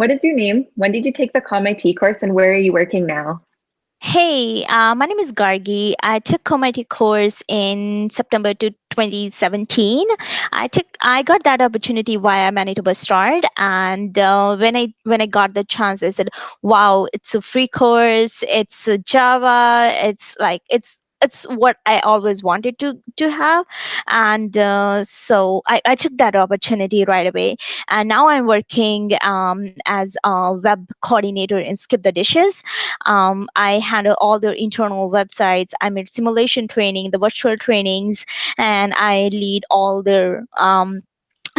What is your name? When did you take the ComIT course and where are you working now? Hey, my name is Gargi. I took ComIT course in September to 2017. I got that opportunity via Manitoba Start, and when I got the chance, I said, "Wow, it's a free course. It's a Java. It's what I always wanted to have," and so I took that opportunity right away. And now I'm working as a web coordinator in SkipTheDishes. I handle all their internal websites. I made simulation training, the virtual trainings, and I lead all their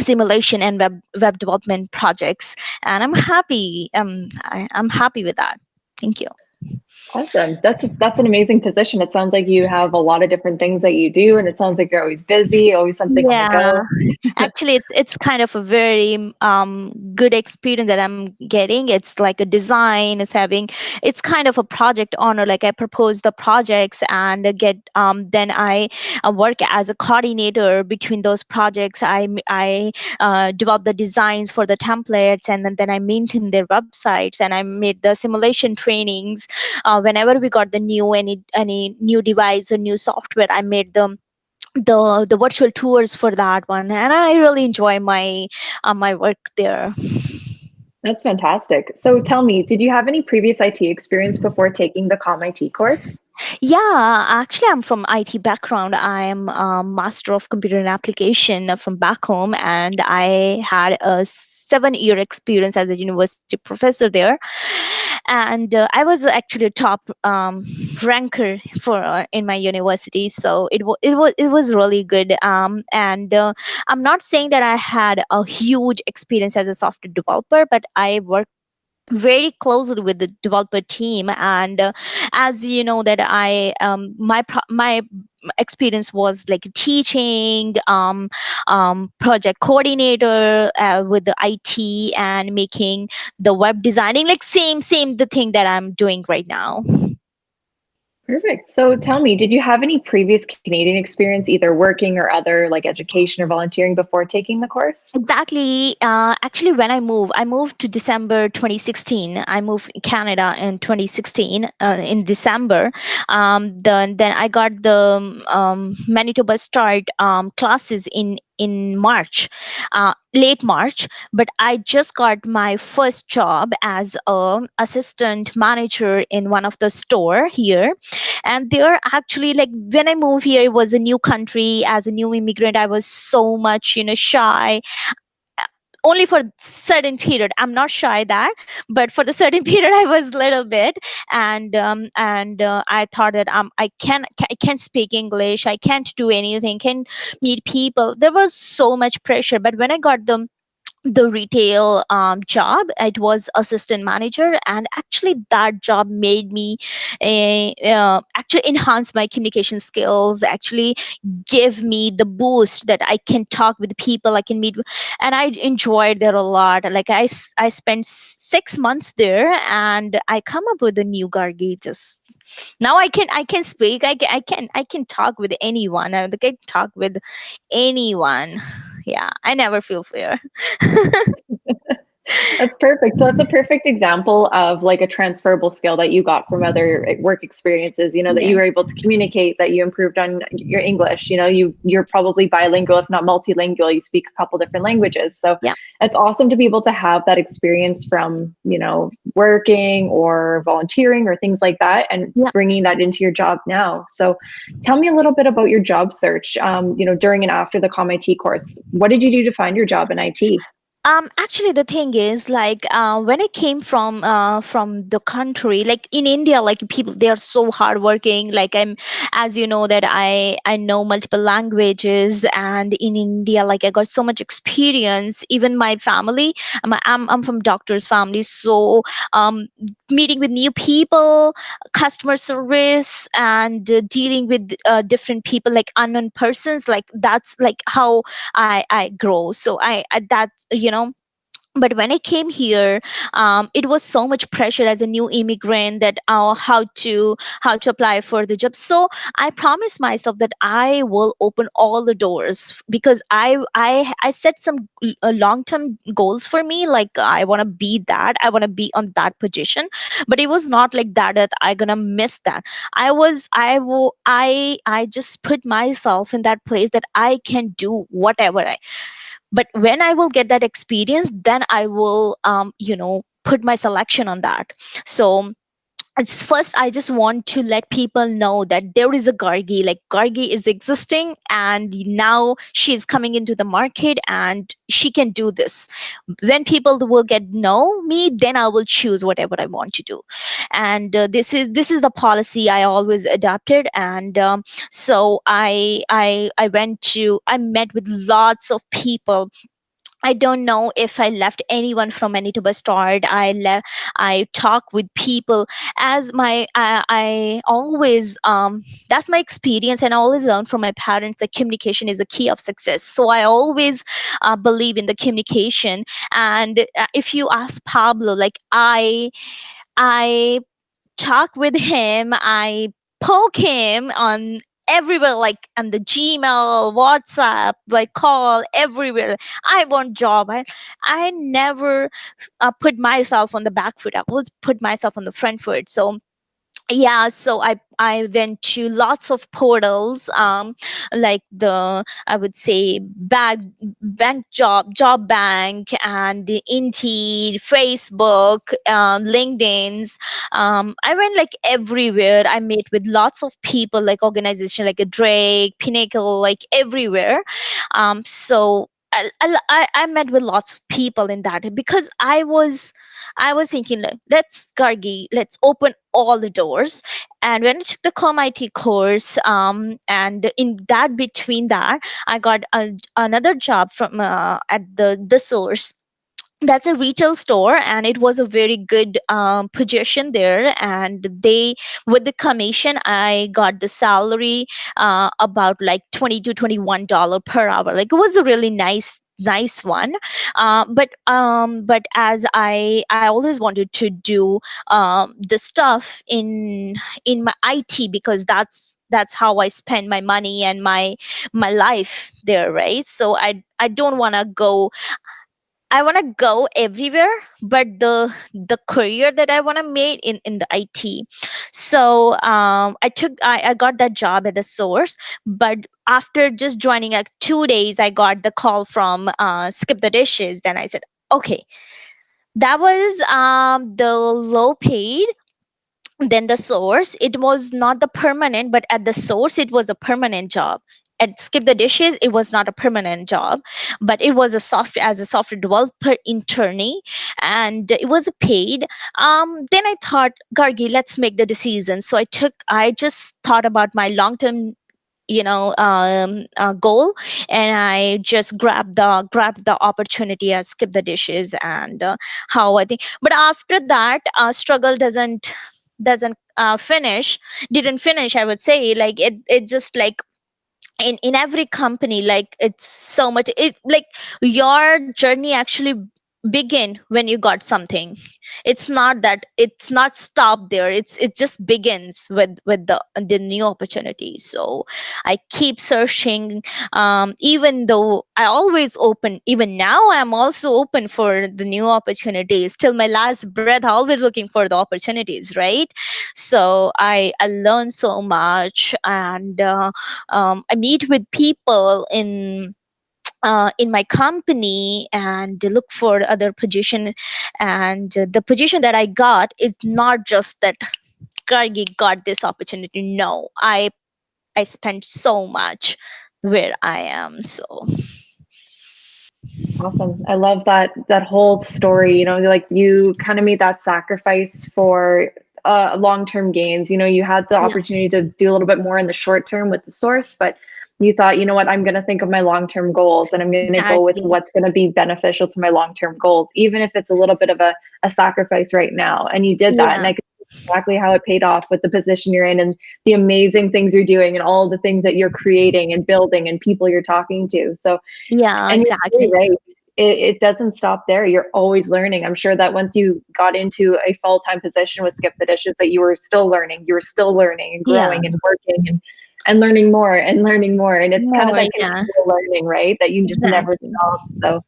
simulation and web development projects. And I'm happy. I'm happy with that. Thank you. Awesome. That's an amazing position. It sounds like you have a lot of different things that you do, and it sounds like you're always busy, always something on the Yeah, go. actually, it's kind of a very good experience that I'm getting. It's like a design is having. It's kind of a project owner. Like I propose the projects and get then I work as a coordinator between those projects. I develop the designs for the templates, and then I maintain their websites, and I made the simulation trainings. Whenever we got the new any new device or new software, I made them the virtual tours for that one, and I really enjoy my work there. That's fantastic. So tell me, did you have any previous IT experience before taking the ComIT course? Yeah, actually, I'm from IT background. I'm a master of computer and application from back home, and I had a 7 year experience as a university professor there. And I was actually a top ranker for in my university, so it was really good. And I'm not saying that I had a huge experience as a software developer, but I worked very closely with the developer team. And as you know that my experience was like teaching, project coordinator with the IT, and making the web designing, like same the thing that I'm doing right now. Perfect. So tell me, did you have any previous Canadian experience, either working or other like education or volunteering before taking the course? Exactly. Actually, when I moved to December 2016. I moved in Canada in 2016 in December. Then I got the Manitoba Start classes in March, late March. But I just got my first job as a assistant manager in one of the store here. And they're actually, like, when I moved here, it was a new country. As a new immigrant, I was so much shy. Only for certain period, I'm not shy that, but for the certain period I was little bit. And I thought that I can't speak English, I can't do anything, can meet people. There was so much pressure. But when I got the retail job, it was assistant manager, and actually that job made me actually enhance my communication skills, actually give me the boost that I can talk with people, I can meet. And I enjoyed there a lot. Like I spent 6 months there, and I come up with a new Gargi. Just now I can speak, I can talk with anyone. I can talk with anyone. Yeah, I never feel fear. That's perfect. So that's a perfect example of like a transferable skill that you got from other work experiences, that Yeah. you were able to communicate, that you improved on your English, you're probably bilingual, if not multilingual, you speak a couple different languages. So Yeah. it's awesome to be able to have that experience from, working or volunteering or things like that and Yeah. bringing that into your job now. So tell me a little bit about your job search, during and after the ComIT course. What did you do to find your job in IT? Actually, the thing is, like, when I came from the country, like in India, like people, they are so hardworking. Like as you know, that I know multiple languages, and in India, like I got so much experience. Even my family, I'm from doctor's family, so meeting with new people, customer service, and dealing with different people, like unknown persons, like that's like how I grow. So I that But when I came here, it was so much pressure as a new immigrant, that how to apply for the job. So I promised myself that I will open all the doors, because I set some long term goals for me. Like, I want to be that, I want to be on that position. But it was not like that I gonna miss that. I just put myself in that place that I can do whatever. But when I will get that experience, then I will put my selection on that. So it's first, I just want to let people know that there is a Gargi, like Gargi is existing, and now she's coming into the market and she can do this. When people will get know me, then I will choose whatever I want to do. And this is the policy I always adopted. And so I met with lots of people. I don't know if I left anyone from Manitoba Start. I talk with people as I always, that's my experience, and I always learn from my parents that communication is a key of success. So I always believe in the communication. And if you ask Pablo, like, I talk with him, I poke him on everywhere, like on the Gmail, WhatsApp, like call everywhere. I want job. I never put myself on the back foot. I always put myself on the front foot. So yeah, so I went to lots of portals, like the, I would say, bank job bank, and the Indeed, Facebook, LinkedIn's. I went like everywhere. I met with lots of people, like organization like a Drake, Pinnacle, like everywhere. So I met with lots of people in that, because I was thinking, like, let's Gargi, let's open all the doors. And when I took the ComIT course, and in that between that, I got another job from at the source. That's a retail store, and it was a very good position there. And they, with the commission, I got the salary about like 20 to $21 per hour. Like, it was a really nice one. But as I always wanted to do the stuff in my IT, because that's how I spend my money and my life there, right? So I don't want to go, I want to go everywhere, but the career that I want to make in the IT. So I got that job at the source. But after just joining, like 2 days, I got the call from Skip the Dishes. Then I said, okay, that was the low paid. Then the source, it was not the permanent, but at the source it was a permanent job. At Skip the Dishes, it was not a permanent job, but it was a software developer internee, and it was paid. Then I thought, Gargi, let's make the decision. So I just thought about my long term goal, and I just grabbed the opportunity as Skip the Dishes. And how I think, but after that, struggle doesn't finish didn't finish, I would say. Like, it just like, in every company, like, it's so much, it like, your journey actually begin when you got something. It's not stopped there. It just begins with the new opportunity. So I keep searching. Even though I always open, even now I'm also open for the new opportunities. Till my last breath, always looking for the opportunities, right? So I learn so much. And I meet with people in my company, and look for other position. And the position that I got is not just that Gargi got this opportunity. No, I spent so much where I am. So Awesome. I love that whole story. Like you kind of made that sacrifice for long-term gains. You had the yeah, opportunity to do a little bit more in the short term with the source, but you thought, you know what, I'm going to think of my long-term goals and I'm going to go with exactly. what's going to be beneficial to my long-term goals, even if it's a little bit of a sacrifice right now. And you did that. And Yeah, I could see exactly how it paid off with the position you're in and the amazing things you're doing and all the things that you're creating and building and people you're talking to. So yeah, and you're very exactly. right. it doesn't stop there. You're always learning. I'm sure that once you got into a full-time position with Skip the Dishes, that you were still learning. You were still learning and Yeah, growing and working and learning more and learning more. And it's kind of more, that yeah, continual learning, right? That you just never exactly. stop. So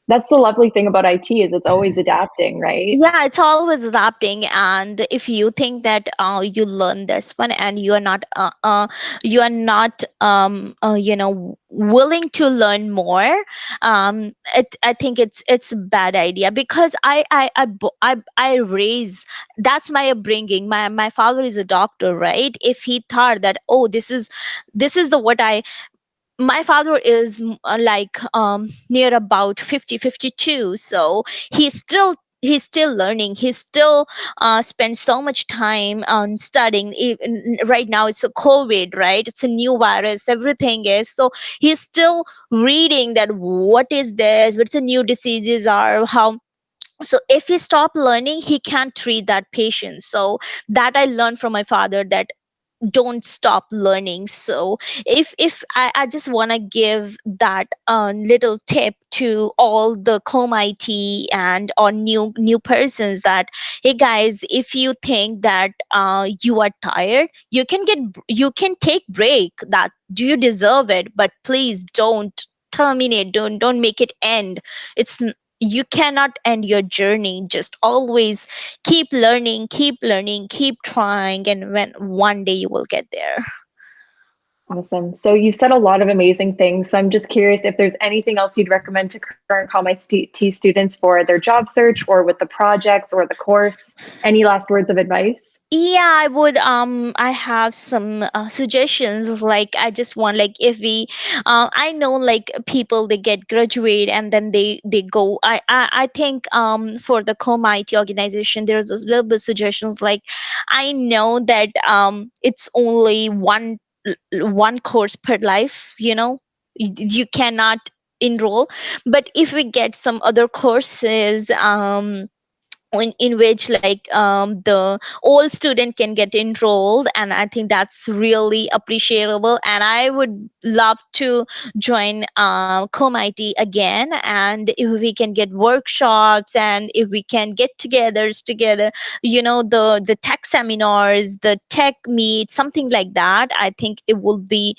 that's the lovely thing about IT is it's always adapting, right? Yeah, it's always adapting, and if you think that you learn this one and you are not willing to learn more, I think it's a bad idea, because I raise, that's my upbringing. My father is a doctor, right? If he thought that, oh, this is the what I, my father is like near about 50, 52, so he's still learning. He's still spends so much time on studying. Even right now it's a COVID, right? It's a new virus, everything is, so he's still reading that what is this, what's the new diseases are, how. So if he stop learning, he can't treat that patient. So that I learned from my father, that don't stop learning. So if I just want to give that little tip to all the ComIT and or new persons, that hey guys, if you think that you are tired, you can take break, that do you deserve it, but please don't terminate, don't make it end. You cannot end your journey. Just always keep learning, keep trying, and when one day you will get there. Awesome. So you said a lot of amazing things. So I'm just curious if there's anything else you'd recommend to current ComIT students for their job search or with the projects or the course. Any last words of advice? Yeah, I would I have some suggestions. Like, I just want, like, if we I know, like, people, they get graduate and then they go. I think for the ComIT organization, there's a little bit suggestions. Like, I know that it's only one course per life, you cannot enroll. But if we get some other courses, in which, like, the old student can get enrolled, and I think that's really appreciable, and I would love to join ComIT again. And if we can get workshops, and if we can get togethers together, the tech seminars, the tech meet, something like that, I think it will be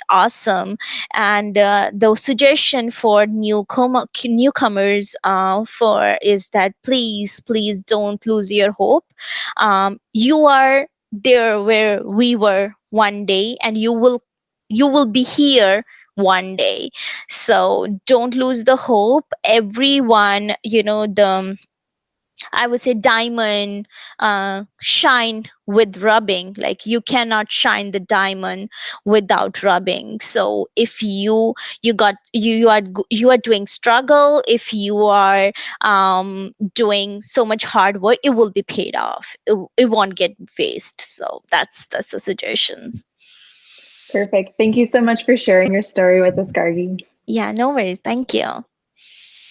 awesome. And the suggestion for newcomers for is that, please don't lose your hope. You are there where we were one day, and you will be here one day. So don't lose the hope. Everyone, the, I would say, diamond shine with rubbing. Like, you cannot shine the diamond without rubbing. So if you are doing struggle, if you are doing so much hard work, it will be paid off. It won't get waste. So that's the suggestion. Perfect. Thank you so much for sharing your story with us, Gargi. Yeah, no worries. Thank you.